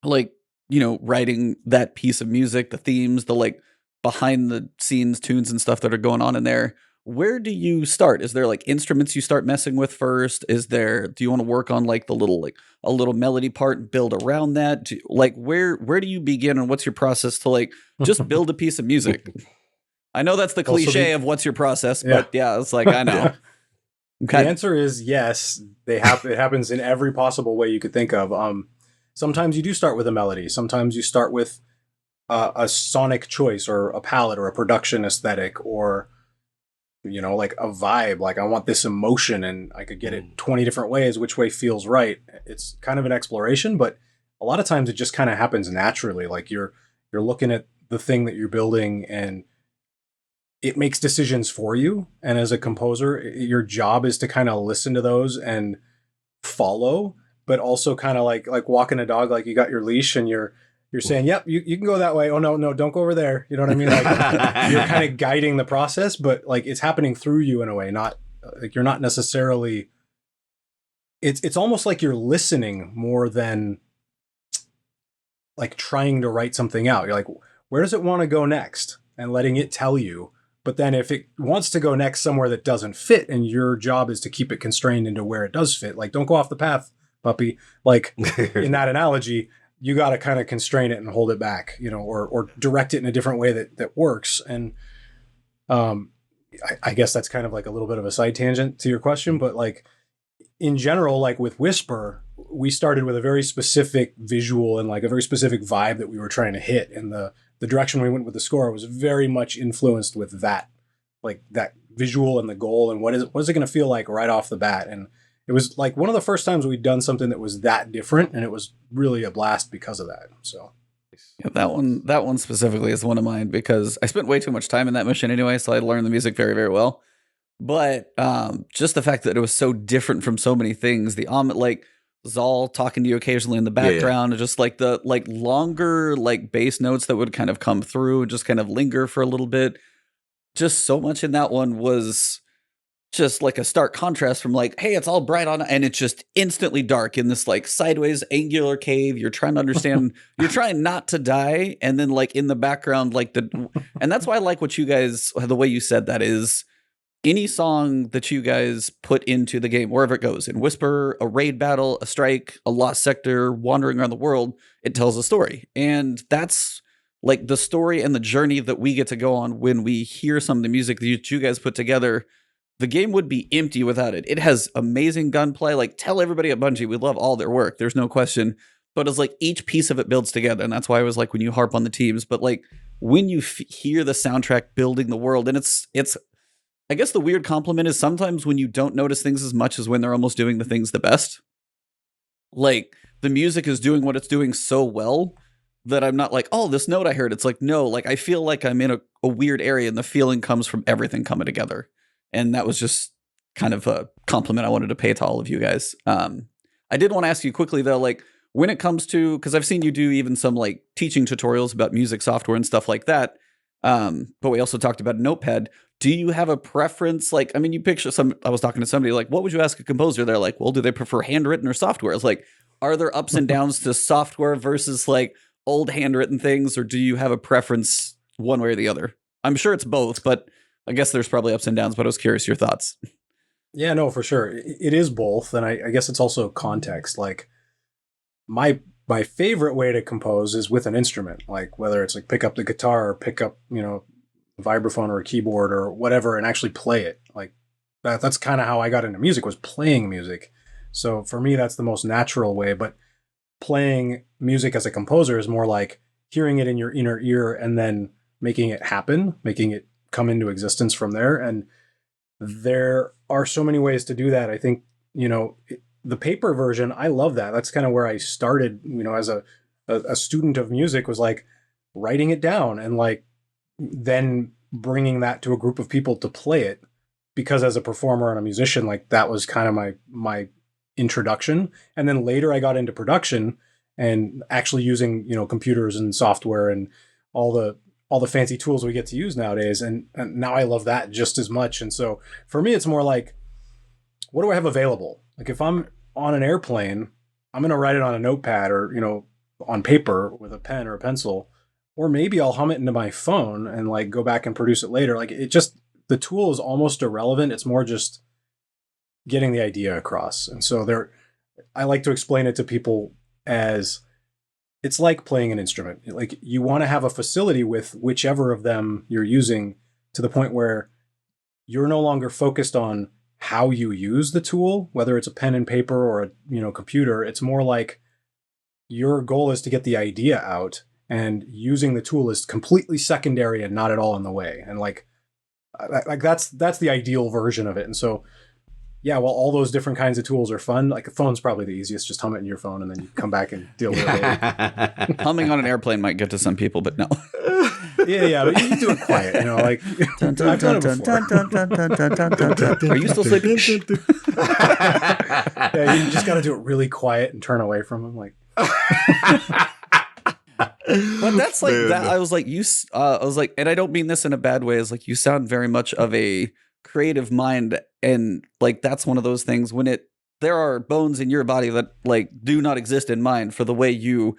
like, you know, writing that piece of music, the themes, the like behind the scenes tunes and stuff that are going on in there, where do you start? Is there like instruments you start messing with first? Do you want to work on like the little, like a little melody part and build around that? Like, where do you begin, and what's your process to like just build a piece of music? I know that's the cliche of what's your process, but yeah, it's like, I know. Yeah. The answer is yes. It happens in every possible way you could think of. Sometimes you do start with a melody. Sometimes you start with a sonic choice, or a palette, or a production aesthetic, or, you know, like a vibe. Like, I want this emotion, and I could get it 20 different ways. Which way feels right? It's kind of an exploration, but a lot of times it just kind of happens naturally. Like, you're looking at the thing that you're building, and it makes decisions for you. And as a composer, your job is to kind of listen to those and follow, but also kind of like walking a dog. Like, you got your leash, and you're saying, yep, you can go that way. Oh, no, don't go over there. You know what I mean? Like, you're kind of guiding the process, but like, it's happening through you in a way, not like you're not necessarily, it's almost like you're listening more than like trying to write something out. You're like, where does it want to go next? And letting it tell you. But then if it wants to go next somewhere that doesn't fit, and your job is to keep it constrained into where it does fit, like, don't go off the path, puppy. Like, in that analogy, you got to kind of constrain it and hold it back, you know, or direct it in a different way that works. And I guess that's kind of like a little bit of a side tangent to your question, but like, in general, like with Whisper, we started with a very specific visual and like a very specific vibe that we were trying to hit. And the direction we went with the score was very much influenced with that, like that visual and the goal, and what is it going to feel like right off the bat. And it was like one of the first times we'd done something that was that different, and it was really a blast because of that. So yeah, that one specifically is one of mine, because I spent way too much time in that mission anyway, so I learned the music very, very well. But just the fact that it was so different from so many things, the like Zal talking to you occasionally in the background, and just like the like longer like bass notes that would kind of come through and just kind of linger for a little bit. Just so much in that one was just like a stark contrast from like, hey, it's all bright on, and it's just instantly dark in this like sideways angular cave. You're trying to understand, you're trying not to die, and then like in the background, like and that's why I like what you guys, the way you said that is, any song that you guys put into the game, wherever it goes, in Whisper, a raid battle, a strike, a lost sector, wandering around the world, it tells a story. And that's like the story and the journey that we get to go on when we hear some of the music that you guys put together. The game would be empty without it. It has amazing gunplay. Like, tell everybody at Bungie, we love all their work. There's no question. But it's like each piece of it builds together. And that's why I was like, when you harp on the teams, but like when you hear the soundtrack building the world, and it's I guess the weird compliment is sometimes when you don't notice things as much as when they're almost doing the things the best. Like, the music is doing what it's doing so well that I'm not like, oh, this note I heard. It's like, no, like I feel like I'm in a weird area, and the feeling comes from everything coming together. And that was just kind of a compliment I wanted to pay to all of you guys. I did want to ask you quickly though, like, when it comes to, because I've seen you do even some like teaching tutorials about music software and stuff like that. But we also talked about Notepad. Do you have a preference? Like, I mean, you picture I was talking to somebody like, what would you ask a composer? They're like, well, do they prefer handwritten or software? It's like, are there ups and downs to software versus like old handwritten things? Or do you have a preference one way or the other? I'm sure it's both, but I guess there's probably ups and downs, but I was curious your thoughts. Yeah, no, for sure. It is both. And I guess it's also context. Like my favorite way to compose is with an instrument, like whether it's like pick up the guitar or pick up, you know, a vibraphone or a keyboard or whatever and actually play it. Like that's kind of how I got into music, was playing music. So for me, that's the most natural way. But playing music as a composer is more like hearing it in your inner ear and then making it happen, making it come into existence from there. And there are so many ways to do that. I think, you know, the paper version, I love that. That's kind of where I started, you know, as a student of music, was like writing it down and like then bringing that to a group of people to play it. Because as a performer and a musician, like that was kind of my introduction. And then later I got into production and actually using, you know, computers and software and all the fancy tools we get to use nowadays. And now I love that just as much. And so for me, it's more like, what do I have available? Like if I'm on an airplane, I'm going to write it on a notepad or, you know, on paper with a pen or a pencil, or maybe I'll hum it into my phone and like go back and produce it later. Like it just, the tool is almost irrelevant. It's more just getting the idea across. And so I like to explain it to people as it's like playing an instrument. Like you want to have a facility with whichever of them you're using to the point where you're no longer focused on how you use the tool, whether it's a pen and paper or a, you know, computer. It's more like your goal is to get the idea out, and using the tool is completely secondary and not at all in the way. And like that's the ideal version of it. And so, yeah, while all those different kinds of tools are fun, like a phone's probably the easiest. Just hum it in your phone and then you come back and deal with it later. Humming on an airplane might get to some people, but no. Yeah, but you do it quiet, you know, like I've done it before. Are you still sleeping? Yeah, you just got to do it really quiet and turn away from them, like. But that's like that. I was like, and I don't mean this in a bad way. It's like you sound very much of a creative mind, and like that's one of those things when there are bones in your body that like do not exist in mine for the way you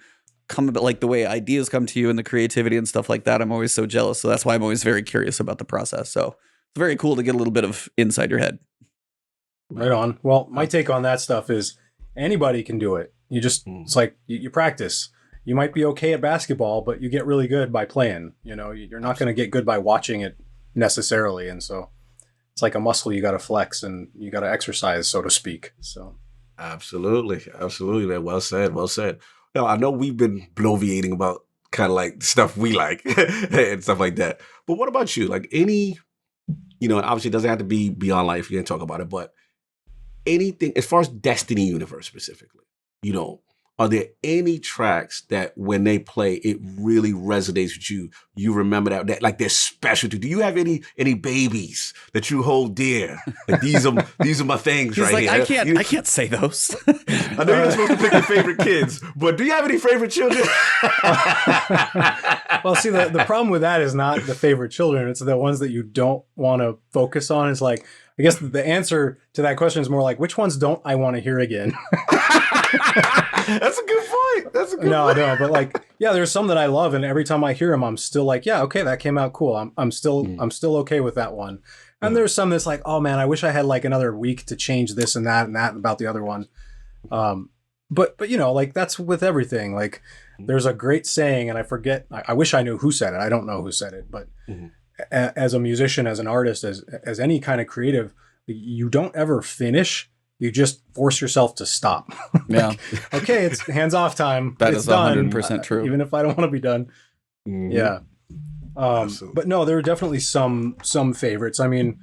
come about, like the way ideas come to you and the creativity and stuff like that. I'm always so jealous. So that's why I'm always very curious about the process. So it's very cool to get a little bit of inside your head. Right on. Well, my take on that stuff is anybody can do it. You just, it's like you practice. You might be okay at basketball, but you get really good by playing. You know, you're not going to get good by watching it necessarily. And so it's like a muscle you got to flex and you got to exercise, so to speak. So absolutely, man. Well said. Now, I know we've been bloviating about kind of like stuff we like and stuff like that. But what about you? Like any, you know, obviously it doesn't have to be Beyond Life. You can talk about it, but anything as far as Destiny universe specifically, you know, are there any tracks that when they play, it really resonates with you? You remember that like they're special to you? Do you have any babies that you hold dear? Like these are my things. He's right like, here. I can't say those. I know you're supposed to pick your favorite kids, but do you have any favorite children? Well, see, the problem with that is not the favorite children. It's the ones that you don't want to focus on. It's like, I guess the answer to that question is more like, which ones don't I want to hear again? That's a good point. No, but like, yeah, there's some that I love, and every time I hear them, I'm still like, yeah, okay, that came out cool. I'm still okay with that one. And there's some that's like, oh man, I wish I had like another week to change this and that about the other one. But you know, like that's with everything. Like there's a great saying, and I forget. I wish I knew who said it. I don't know who said it, but as a musician, as an artist, as any kind of creative, you don't ever finish. You just force yourself to stop. Yeah. Okay, it's hands off time. That it's is 100% true. Even if I don't want to be done. Yeah. But no, there are definitely some favorites. I mean,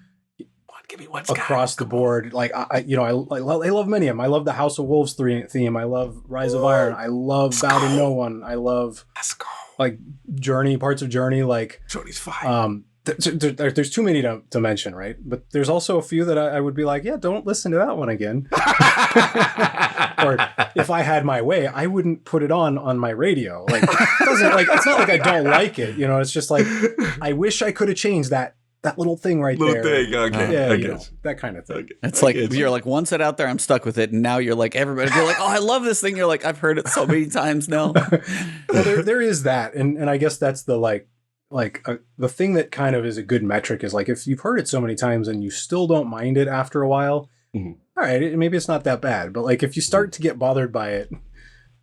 give me one across the board. Like I love many of them. I love the House of Wolves theme. I love Rise of Iron. I love Bow to No One. I love like Journey, parts of Journey. Like Journey's fine. there's too many to mention, right? But there's also a few that I would be like, yeah, don't listen to that one again. Or if I had my way, I wouldn't put it on my radio. Like, it's not like I don't like it, you know. It's just like I wish I could have changed that little thing right there. Thing, okay. Yeah, you know, that kind of thing. Okay. It's like you're like, once it out there, I'm stuck with it, and now you're like everybody. You're like, oh, I love this thing. You're like, I've heard it so many times now. Well, there is that, and I guess that's the the thing that kind of is a good metric is like if you've heard it so many times and you still don't mind it after a while, all right, maybe it's not that bad. But like if you start to get bothered by it,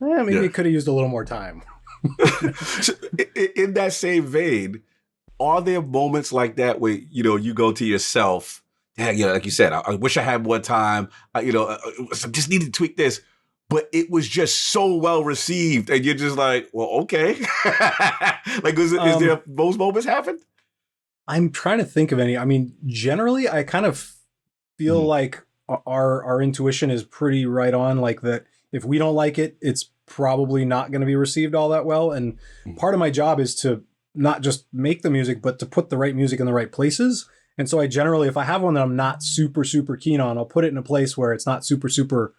maybe it could have used a little more time. So, in that same vein, are there moments like that where you go to yourself, like you said, I wish I had more time, I just need to tweak this, but it was just so well received, and you're just like, well, okay. Like, is there those moments happen? I'm trying to think of any. I mean, generally, I kind of feel like our intuition is pretty right on. Like that, if we don't like it, it's probably not going to be received all that well. And part of my job is to not just make the music, but to put the right music in the right places. And so I generally, if I have one that I'm not super, super keen on, I'll put it in a place where it's not super, super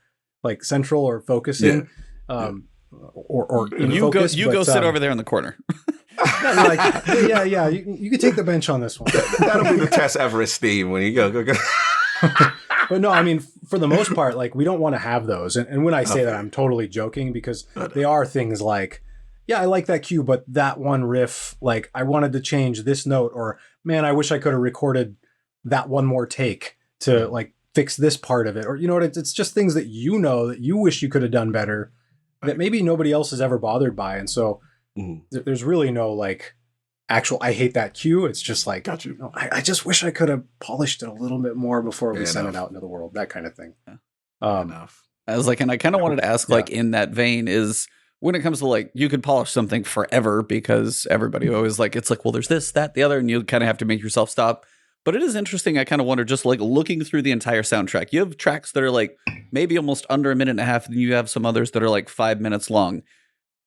like central or focusing. Or you focus, go sit over there in the corner. Yeah. You could take the bench on this one. That'll be the Tess Everest theme when you go. But no, I mean, for the most part, like we don't want to have those. And when I say that, I'm totally joking because they are things like, yeah, I like that cue, but that one riff, like I wanted to change this note, or man, I wish I could have recorded that one more take to like fix this part of it. Or, you know what, it's just things that that you wish you could have done better that maybe nobody else is ever bothered by. And so there's really no like actual, I hate that cue. It's just like, got you. No, I just wish I could have polished it a little bit more before we sent it out into the world, that kind of thing. Enough. I was like, and I kind of wanted to ask, like, in that vein is when it comes to like, you could polish something forever because everybody always like, it's like, well, there's this, that, the other, and you kind of have to make yourself stop. But it is interesting. I kind of wonder, just like looking through the entire soundtrack, you have tracks that are like maybe almost under a minute and a half, and you have some others that are like 5 minutes long.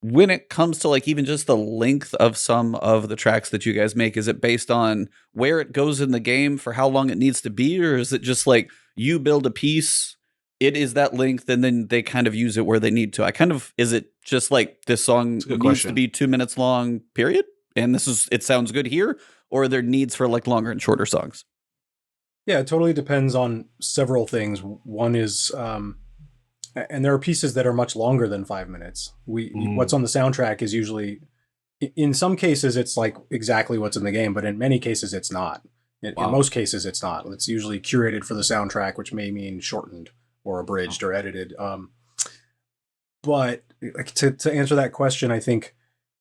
When it comes to like even just the length of some of the tracks that you guys make, is it based on where it goes in the game for how long it needs to be? Or is it just like you build a piece, it is that length, and then they kind of use it where they need to? Is it just like this song needs to be 2 minutes long, period? And it sounds good here? Or are there needs for like longer and shorter songs? Yeah, it totally depends on several things. One is, and there are pieces that are much longer than 5 minutes. What's on the soundtrack is usually, in some cases, it's like exactly what's in the game, but in many cases, it's not. In most cases, it's not. It's usually curated for the soundtrack, which may mean shortened or abridged or edited. But to answer that question, I think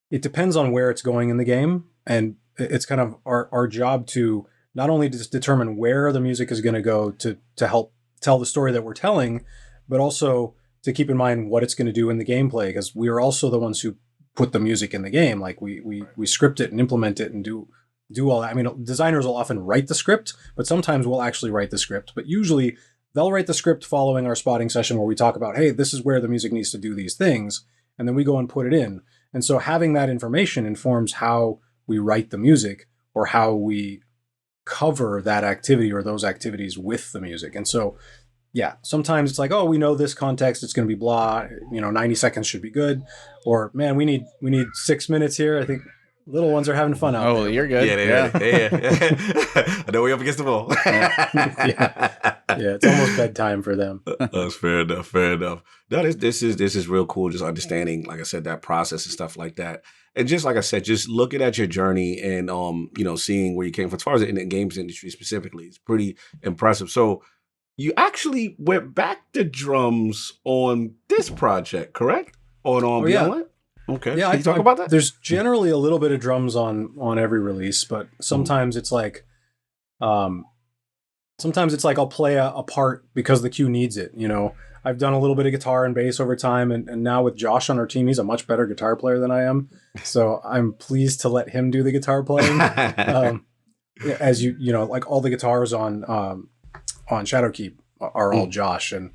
it depends on where it's going in the game, and it's kind of our job to not only just determine where the music is going to go to help tell the story that we're telling, but also to keep in mind what it's going to do in the gameplay, because we are also the ones who put the music in the game. Like we script it and implement it and do all that. I mean, designers will often write the script, but sometimes we'll actually write the script. But usually they'll write the script following our spotting session where we talk about, hey, this is where the music needs to do these things. And then we go and put it in. And so having that information informs how we write the music or how we cover that activity or those activities with the music. And so, yeah, sometimes it's like, oh, we know this context, it's going to be blah, 90 seconds should be good. Or, man, we need 6 minutes here. I think little ones are having fun out there. Oh, you're good. Yeah. I know we're up against the wall. Yeah, it's almost bedtime for them. That's fair enough. No, this is real cool. Just understanding, like I said, that process and stuff like that. And just like I said, just looking at your journey and seeing where you came from, as far as in the games industry specifically, it's pretty impressive. So you actually went back to drums on this project, correct? Yeah. Okay. Yeah, Can you talk about that? There's generally a little bit of drums on every release, but sometimes it's like, I'll play a part because the queue needs it. I've done a little bit of guitar and bass over time, and now with Josh on our team, he's a much better guitar player than I am. So I'm pleased to let him do the guitar playing. As like all the guitars on Shadowkeep are all Josh, and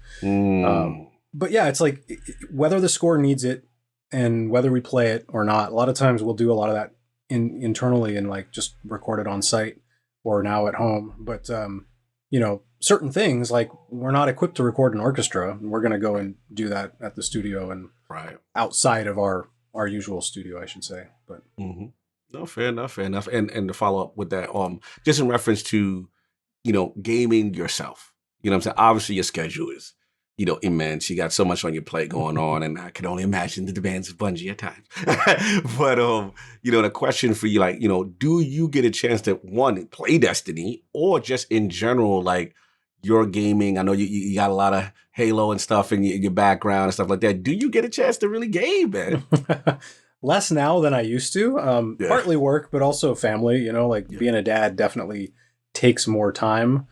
but yeah, it's like whether the score needs it and whether we play it or not. A lot of times we'll do a lot of that internally and like just record it on site or now at home. But you know, certain things like we're not equipped to record an orchestra. We're going to go and do that at the studio and outside of our usual studio, I should say. But no, fair enough. And to follow up with that, just in reference to, you know, gaming yourself, you know what I'm saying? Obviously your schedule is, you know, immense. You got so much on your plate going on, and I can only imagine the demands of Bungie at times. But, you know, the question for you, like, you know, do you get a chance to, one, play Destiny, or just in general, like, your gaming? I know you got a lot of Halo and stuff in your background and stuff like that. Do you get a chance to really game, man? Less now than I used to. Partly work, but also family. You know, like being a dad definitely takes more time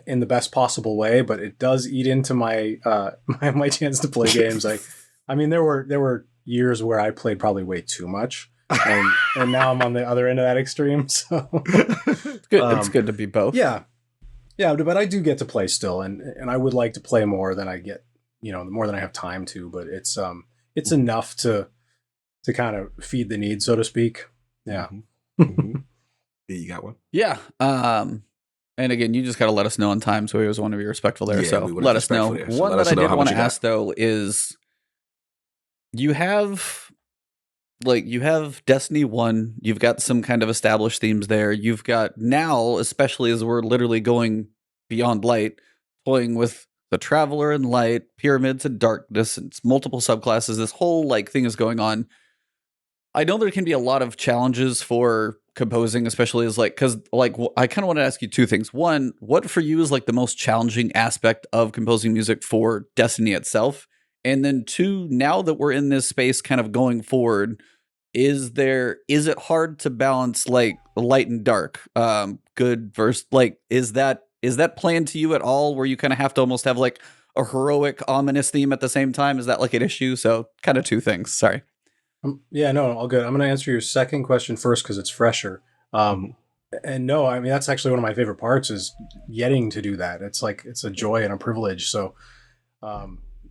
in the best possible way, but it does eat into my my chance to play games. I mean, there were years where I played probably way too much, and now I'm on the other end of that extreme. So it's good. It's good to be both. Yeah, but I do get to play still, and I would like to play more than I get, you know, more than I have time to. But it's enough to kind of feed the need, so to speak. Yeah. You got one? Yeah. And again, you just got to let us know on time. So we always want to be respectful there. So let us know. One that I did want to ask though is you have Destiny 1, you've got some kind of established themes there. You've got now, especially as we're literally going beyond light, toying with the Traveler and Light, Pyramids and Darkness, and it's multiple subclasses. This whole like thing is going on. I know there can be a lot of challenges for composing, especially as like, because like I kind of want to ask you two things. One, what for you is like the most challenging aspect of composing music for Destiny itself? And then two, now that we're in this space kind of going forward, is it hard to balance like light and dark, good versus like, is that planned to you at all, where you kind of have to almost have like a heroic, ominous theme at the same time? Is that like an issue? So kind of two things. Sorry. Yeah, no, all good. I'm going to answer your second question first because it's fresher. And no, I mean, that's actually one of my favorite parts is getting to do that. It's like, it's a joy and a privilege. So,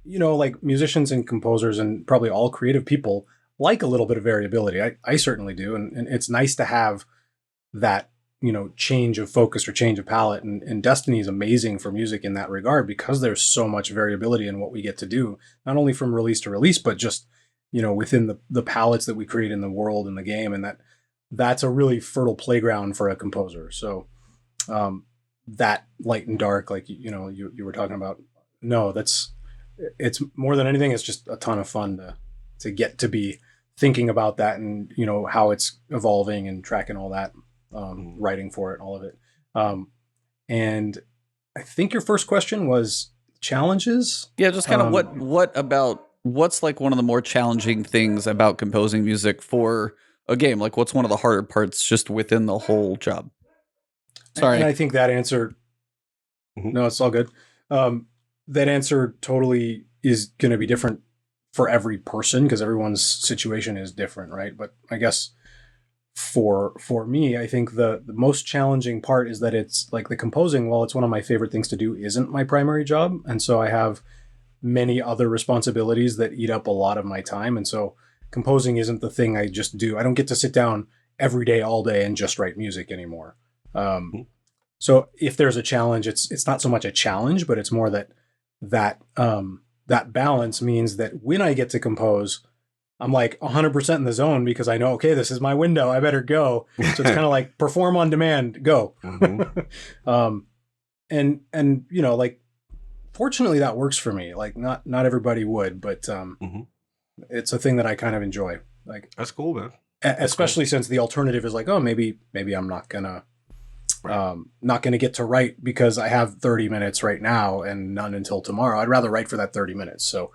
you know, like musicians and composers and probably all creative people like a little bit of variability. I certainly do. And it's nice to have that, you know, change of focus or change of palette. And Destiny is amazing for music in that regard because there's so much variability in what we get to do, not only from release to release, but just, you know, within the palettes that we create in the world and the game. And that's a really fertile playground for a composer. So that light and dark, like, you know, you were talking about, no, it's more than anything. It's just a ton of fun to get to be thinking about that and, you know, how it's evolving and tracking all that, writing for it, all of it. And I think your first question was challenges. Yeah. Just kind of what's like one of the more challenging things about composing music for a game? Like what's one of the harder parts just within the whole job? Sorry. And I think that answer, no, it's all good. That answer totally is going to be different for every person because everyone's situation is different, right? But I guess for me, I think the most challenging part is that it's like the composing, while it's one of my favorite things to do, isn't my primary job. And so I have many other responsibilities that eat up a lot of my time. And so composing isn't the thing I just do. I don't get to sit down every day, all day and just write music anymore. So if there's a challenge, it's not so much a challenge, but it's more that balance means that when I get to compose, I'm like 100% in the zone because I know, okay, this is my window. I better go. So it's kind of like perform on demand, go. And you know, like, fortunately that works for me. Like not everybody would, but it's a thing that I kind of enjoy. Like that's cool, man. Especially since the alternative is like, oh, maybe I'm not gonna get to write because I have 30 minutes right now and none until tomorrow. I'd rather write for that 30 minutes. So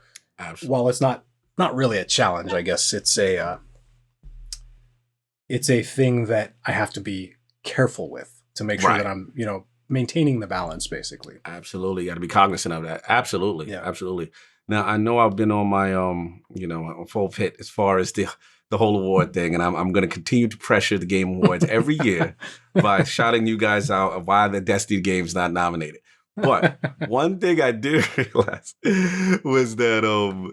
while it's not really a challenge, I guess it's a thing that I have to be careful with to make sure that I'm, you know, maintaining the balance, basically. Absolutely. You got to be cognizant of that. Absolutely. Yeah. Absolutely. Now, I know I've been on my, you know, full pit as far as the whole award thing, and I'm going to continue to pressure the Game Awards every year by shouting you guys out of why the Destiny game's not nominated. But one thing I did realize was that,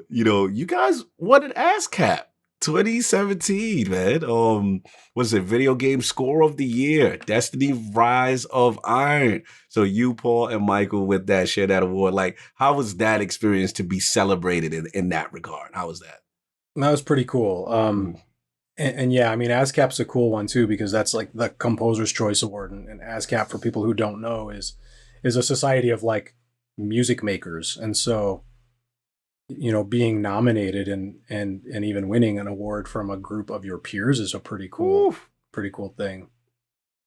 you know, you guys wanted ASCAP 2017, man. Was it video game score of the year? Destiny Rise of Iron. So you, Paul, and Michael with that share that award. Like, how was that experience to be celebrated in that regard? How was that? That was pretty cool. And yeah, I mean, ASCAP's a cool one too, because that's like the Composer's Choice Award, and ASCAP, for people who don't know, is a society of like music makers, and so, you know, being nominated and even winning an award from a group of your peers is a pretty cool thing.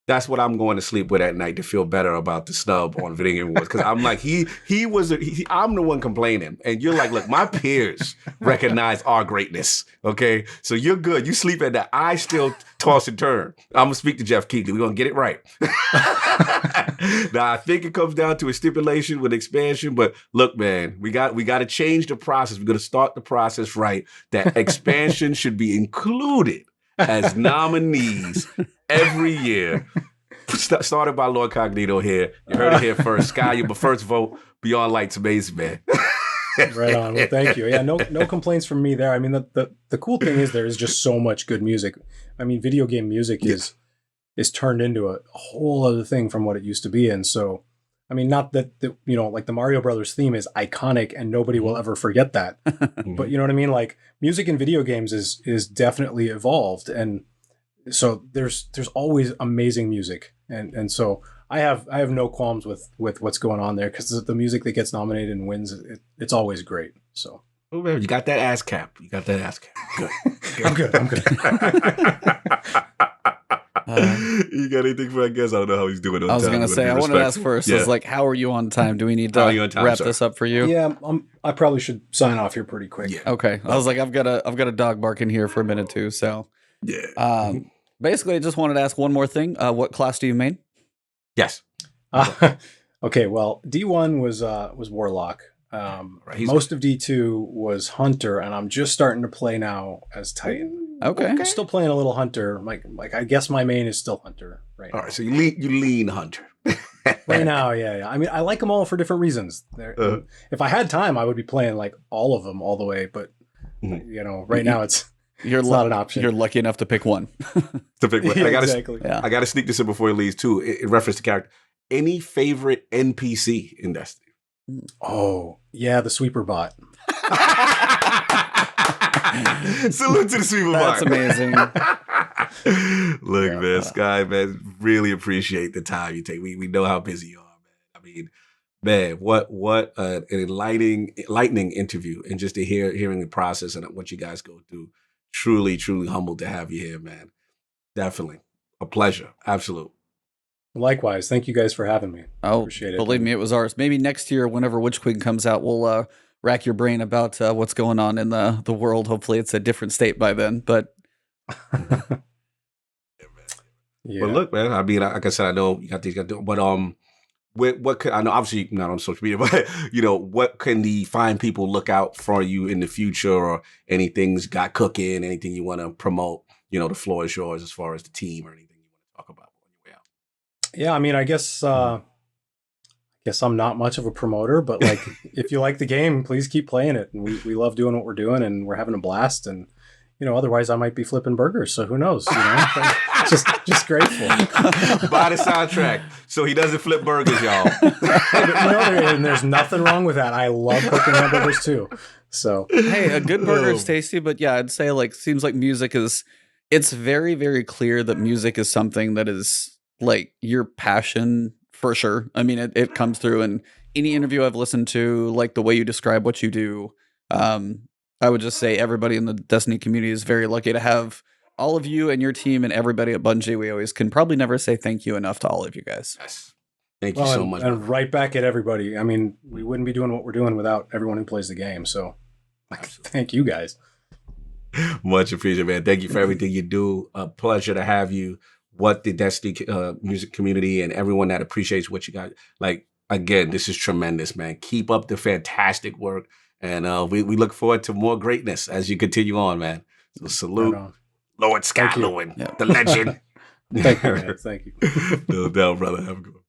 That's what I'm going to sleep with at night to feel better about the snub on Video Game Awards. Because I'm like, I'm the one complaining. And you're like, look, my peers recognize our greatness. Okay? So you're good. You sleep at that. I still toss and turn. I'm going to speak to Jeff Keighley. We're going to get it right. Now, I think it comes down to a stipulation with expansion. But look, man, we got to change the process. We're going to start the process right. That expansion should be included as nominees every year. Started by Lord Cognito here. You heard it here first. Skye, your first vote. Beyond Light's amazing, man. Right on. Well, thank you. Yeah, no complaints from me there. I mean, the cool thing is there is just so much good music. I mean, video game music is turned into a whole other thing from what it used to be. And so, I mean, not that you know, like the Mario Brothers theme is iconic and nobody will ever forget that. But you know what I mean? Like, music in video games is definitely evolved, and so there's always amazing music, and so I have no qualms with what's going on there, because the music that gets nominated and wins, it's always great. So, oh man, you got that ass cap. Good. I'm good. You got anything for our guest? I don't know how he's doing on time. I was going to say, I wanted to ask first, is like, how are you on time? Do we need to wrap this up for you? Yeah, I probably should sign off here pretty quick. Yeah. Okay. I was like, I've got a dog barking here for a minute too. So yeah. Basically, I just wanted to ask one more thing. What class do you main? Yes. Okay. Well, D1 was Warlock. Most of D2 was Hunter, and I'm just starting to play now as Titan. Okay. I'm still playing a little Hunter. Like I guess my main is still Hunter right now. All right, so you lean Hunter. Right now, yeah. I mean, I like them all for different reasons. If I had time, I would be playing like all of them all the way. But you know, right now it's not an option. You're lucky enough to pick one. To pick one. Yeah, exactly. I got to sneak this in before he leaves too. In reference to character, any favorite NPC in Destiny? Oh yeah, the sweeper bot. Salute to the sweeper bot. That's amazing. Look, man, Skye, man, really appreciate the time you take. We know how busy you are, man. I mean, man, what an enlightening interview, and just to hearing the process and what you guys go through. Truly humbled to have you here, man. Definitely a pleasure. Absolute. Likewise. Thank you guys for having me. Oh, appreciate it. Believe me, it was ours. Maybe next year, whenever Witch Queen comes out, we'll rack your brain about what's going on in the world. Hopefully, it's a different state by then. But yeah. But look, man. I mean, like I said, I know you got these guys doing, but what could I know? Obviously, not on social media, but you know, what can the fine people look out for you in the future, or anything's got cooking, anything you want to promote? You know, the floor is yours as far as the team or anything you want to talk about on your way out. Yeah, I mean, I guess I'm not much of a promoter, but like, if you like the game, please keep playing it. And we love doing what we're doing, and we're having a blast. And you know, otherwise I might be flipping burgers. So who knows? You know, just grateful. Buy the soundtrack so he doesn't flip burgers, y'all. And there's nothing wrong with that. I love cooking hamburgers too. So hey, a good burger is tasty. But yeah, I'd say like seems like music is. It's very, very clear that music is something that is like your passion for sure. I mean, it comes through in any interview I've listened to, like the way you describe what you do. I would just say everybody in the Destiny community is very lucky to have all of you and your team and everybody at Bungie. We always can probably never say thank you enough to all of you guys. Yes. Thank you so much. And right back at everybody. I mean, we wouldn't be doing what we're doing without everyone who plays the game. So thank you guys. Much appreciated, man. Thank you for everything you do. A pleasure to have you. What the Destiny music community and everyone that appreciates what you got. Like, again, this is tremendous, man. Keep up the fantastic work. And we look forward to more greatness as you continue on, man. So salute, Right on. Lord Skye Lewin, the legend. Thank you, man. Thank you. No doubt, brother. Have a good one.